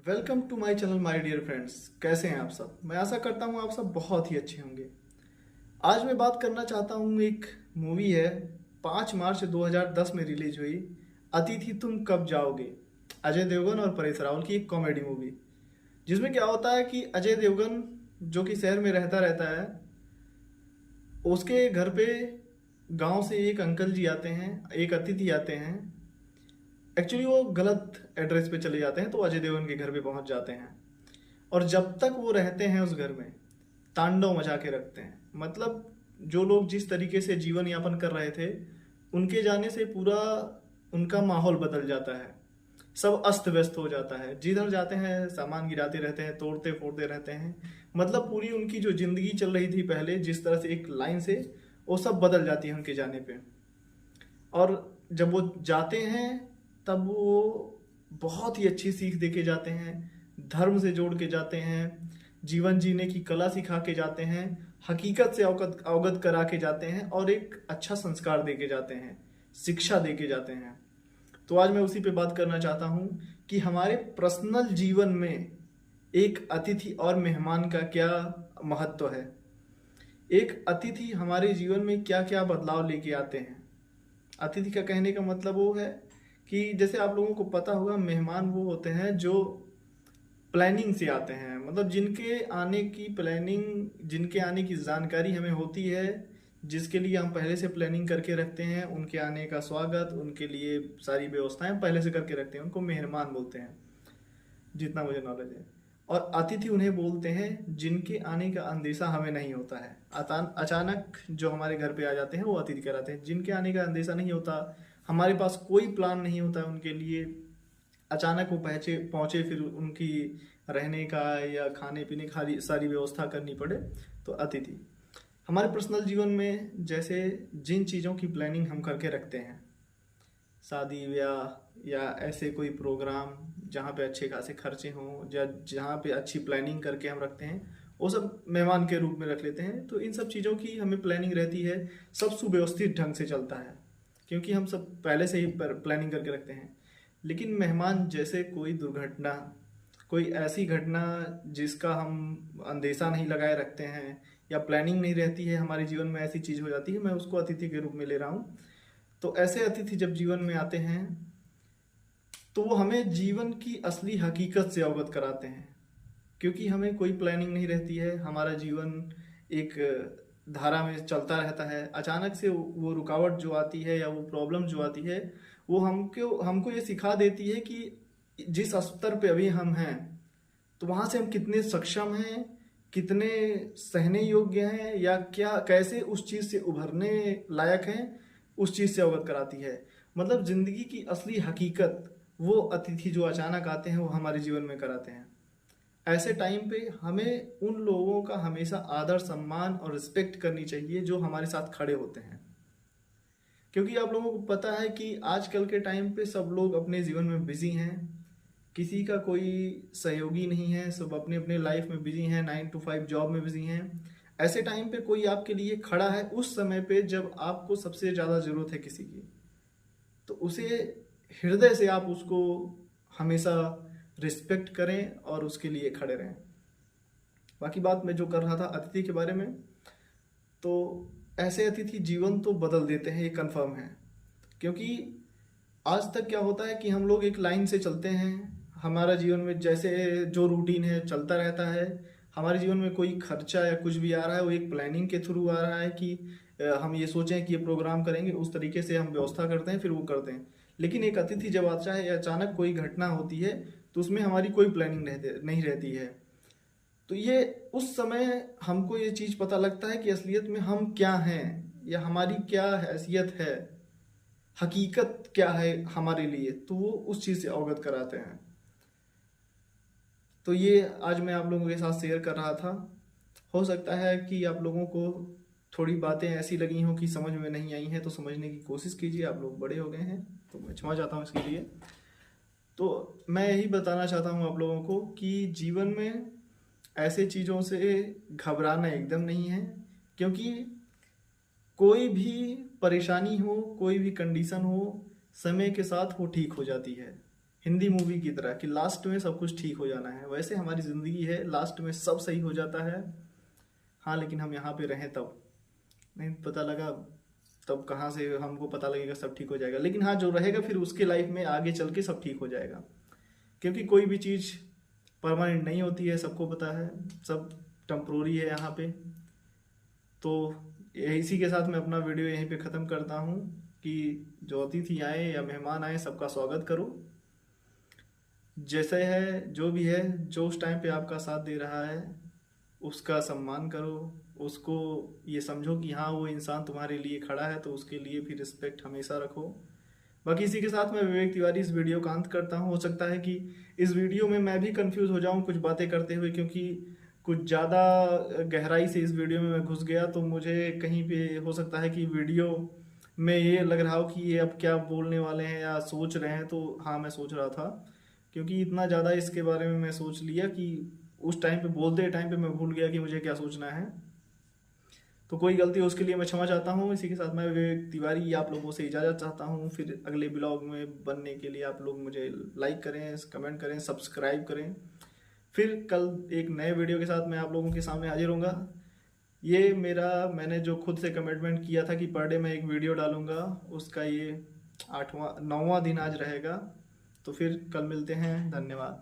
Welcome to my channel my dear friends. कैसे हैं आप सब? मैं आशा करता हूं आप सब बहुत ही अच्छे होंगे। आज मैं बात करना चाहता हूं, एक मूवी है 5 मार्च 2010 में रिलीज हुई, अतिथि तुम कब जाओगे। अजय देवगन और परेश रावल की एक कॉमेडी मूवी, जिसमें क्या होता है कि अजय देवगन जो कि शहर में रहता रहता है, उसके घर पे गांव से एक अंकल जी आते हैं, एक अतिथि आते हैं। एक्चुअली वो गलत एड्रेस पे चले जाते हैं, तो अजय देवगन के घर पे पहुंच जाते हैं। और जब तक वो रहते हैं उस घर में, तांडव मचा के रखते हैं। मतलब जो लोग जिस तरीके से जीवन यापन कर रहे थे, उनके जाने से पूरा उनका माहौल बदल जाता है। सब अस्त व्यस्त हो जाता है, जिधर जाते हैं सामान गिराते रहते हैं, तोड़ते फोड़ते रहते हैं। मतलब पूरी उनकी जो जिंदगी चल रही थी पहले, जिस तरह से एक लाइन से, वो सब बदल जाती है उनके जाने पे। और जब वो जाते हैं तब वो बहुत ही अच्छी सीख दे के जाते हैं, धर्म से जोड़ के जाते हैं, जीवन जीने की कला सिखा के जाते हैं, हकीकत से अवगत अवगत करा के जाते हैं, और एक अच्छा संस्कार दे के जाते हैं, शिक्षा दे के जाते हैं। तो आज मैं उसी पे बात करना चाहता हूँ कि हमारे पर्सनल जीवन में एक अतिथि और मेहमान का क्या महत्व है। एक अतिथि हमारे जीवन में क्या क्या बदलाव लेके आते हैं। अतिथि का कहने का मतलब वो है कि जैसे आप लोगों को पता होगा, मेहमान वो होते हैं जो प्लानिंग से आते हैं। मतलब जिनके आने की प्लानिंग, जिनके आने की जानकारी हमें होती है, जिसके लिए हम पहले से प्लानिंग करके रखते हैं, उनके आने का स्वागत, उनके लिए सारी व्यवस्थाएं पहले से करके रखते हैं, उनको मेहमान बोलते हैं, जितना मुझे नॉलेज है। और अतिथि उन्हें बोलते हैं जिनके आने का अंदेशा हमें नहीं होता है। अचानक जो हमारे घर पे आ जाते हैं वो अतिथि कहलाते हैं। जिनके आने का अंदेशा नहीं होता, हमारे पास कोई प्लान नहीं होता है उनके लिए, अचानक वो पहुंचे पहुंचे, फिर उनकी रहने का या खाने पीने की सारी व्यवस्था करनी पड़े, तो अतिथि। हमारे पर्सनल जीवन में जैसे जिन चीज़ों की प्लानिंग हम करके रखते हैं, शादी ब्याह या ऐसे कोई प्रोग्राम जहाँ पे अच्छे खासे खर्चे हों, या जहाँ पे अच्छी प्लानिंग करके हम रखते हैं, वो सब मेहमान के रूप में रख लेते हैं। तो इन सब चीज़ों की हमें प्लानिंग रहती है, सब सुव्यवस्थित ढंग से चलता है, क्योंकि हम सब पहले से ही प्लानिंग करके रखते हैं। लेकिन मेहमान जैसे कोई दुर्घटना, कोई ऐसी घटना जिसका हम अंदेशा नहीं लगाए रखते हैं, या प्लानिंग नहीं रहती है, हमारे जीवन में ऐसी चीज़ हो जाती है, मैं उसको अतिथि के रूप में ले रहा हूँ। तो ऐसे अतिथि जब जीवन में आते हैं, तो वो हमें जीवन की असली हकीकत से अवगत कराते हैं। क्योंकि हमें कोई प्लानिंग नहीं रहती है, हमारा जीवन एक धारा में चलता रहता है। अचानक से वो रुकावट जो आती है या वो प्रॉब्लम जो आती है, वो हमको हमको ये सिखा देती है कि जिस स्तर पे अभी हम हैं, तो वहाँ से हम कितने सक्षम हैं, कितने सहने योग्य हैं, या क्या कैसे उस चीज़ से उभरने लायक हैं, उस चीज़ से अवगत कराती है। मतलब जिंदगी की असली हकीकत वो अतिथि जो अचानक आते हैं वो हमारे जीवन में कराते हैं। ऐसे टाइम पे हमें उन लोगों का हमेशा आदर सम्मान और रिस्पेक्ट करनी चाहिए जो हमारे साथ खड़े होते हैं। क्योंकि आप लोगों को पता है कि आजकल के टाइम पे सब लोग अपने जीवन में बिजी हैं, किसी का कोई सहयोगी नहीं है, सब अपने अपने लाइफ में बिजी हैं, 9 to 5 जॉब में बिजी हैं। ऐसे टाइम पे कोई आपके लिए खड़ा है उस समय पे जब आपको सबसे ज़्यादा ज़रूरत है किसी की, तो उसे हृदय से आप उसको हमेशा रिस्पेक्ट करें और उसके लिए खड़े रहें। बाकी बात मैं जो कर रहा था अतिथि के बारे में, तो ऐसे अतिथि जीवन तो बदल देते हैं, ये कंफर्म है। क्योंकि आज तक क्या होता है कि हम लोग एक लाइन से चलते हैं, हमारा जीवन में जैसे जो रूटीन है चलता रहता है। हमारे जीवन में कोई खर्चा या कुछ भी आ रहा है, वो एक प्लानिंग के थ्रू आ रहा है कि हम ये सोचें कि ये प्रोग्राम करेंगे, उस तरीके से हम व्यवस्था करते हैं, फिर वो करते हैं। लेकिन एक अतिथि जब आता है या अचानक कोई घटना होती है, तो उसमें हमारी कोई प्लानिंग नहीं रहती है। तो ये उस समय हमको ये चीज़ पता लगता है कि असलियत में हम क्या हैं, या हमारी क्या हैसियत है, हकीकत क्या है हमारे लिए। तो वो उस चीज़ से अवगत कराते हैं। तो ये आज मैं आप लोगों के साथ शेयर कर रहा था। हो सकता है कि आप लोगों को थोड़ी बातें ऐसी लगी हों कि समझ में नहीं आई हैं, तो समझने की कोशिश कीजिए। आप लोग बड़े हो गए हैं, तो मैं क्षमा चाहता हूँ इसके लिए। तो मैं यही बताना चाहता हूँ आप लोगों को कि जीवन में ऐसे चीज़ों से घबराना एकदम नहीं है। क्योंकि कोई भी परेशानी हो, कोई भी कंडीशन हो, समय के साथ वो ठीक हो जाती है। हिंदी मूवी की तरह कि लास्ट में सब कुछ ठीक हो जाना है, वैसे हमारी ज़िंदगी है, लास्ट में सब सही हो जाता है। हाँ, लेकिन हम यहाँ पे रहें तब नहीं पता लगा, तब कहाँ से हमको पता लगेगा सब ठीक हो जाएगा। लेकिन हाँ, जो रहेगा फिर उसके लाइफ में आगे चल के सब ठीक हो जाएगा, क्योंकि कोई भी चीज़ परमानेंट नहीं होती है, सबको पता है, सब टेम्प्रोरी है यहाँ पे। तो इसी के साथ मैं अपना वीडियो यहीं पे ख़त्म करता हूँ कि जो अतिथि आए या मेहमान आए सबका स्वागत करो, जैसे है जो भी है, जो उस टाइम पे आपका साथ दे रहा है उसका सम्मान करो, उसको ये समझो कि हाँ वो इंसान तुम्हारे लिए खड़ा है, तो उसके लिए भी रिस्पेक्ट हमेशा रखो। बाकी इसी के साथ मैं विवेक तिवारी इस वीडियो का अंत करता हूँ। हो सकता है कि इस वीडियो में मैं भी कंफ्यूज हो जाऊँ कुछ बातें करते हुए, क्योंकि कुछ ज़्यादा गहराई से इस वीडियो में मैं घुस गया, तो मुझे कहीं पे हो सकता है कि वीडियो में ये लग रहा हो कि ये अब क्या बोलने वाले हैं या सोच रहे हैं। तो हाँ, मैं सोच रहा था, क्योंकि इतना ज़्यादा इसके बारे में मैं सोच लिया कि उस टाइम पे बोलते टाइम पे मैं भूल गया कि मुझे क्या सोचना है। तो कोई गलती हो उसके लिए मैं क्षमा चाहता हूँ। इसी के साथ मैं विवेक तिवारी आप लोगों से इजाज़त चाहता हूँ। फिर अगले ब्लॉग में बनने के लिए आप लोग मुझे लाइक करें, कमेंट करें, सब्सक्राइब करें। फिर कल एक नए वीडियो के साथ मैं आप लोगों के सामने हाजिर होऊंगा। ये मैंने जो खुद से कमिटमेंट किया था कि पर डे मैं एक वीडियो डालूंगा, उसका ये 9वां दिन आज रहेगा। तो फिर कल मिलते हैं, धन्यवाद।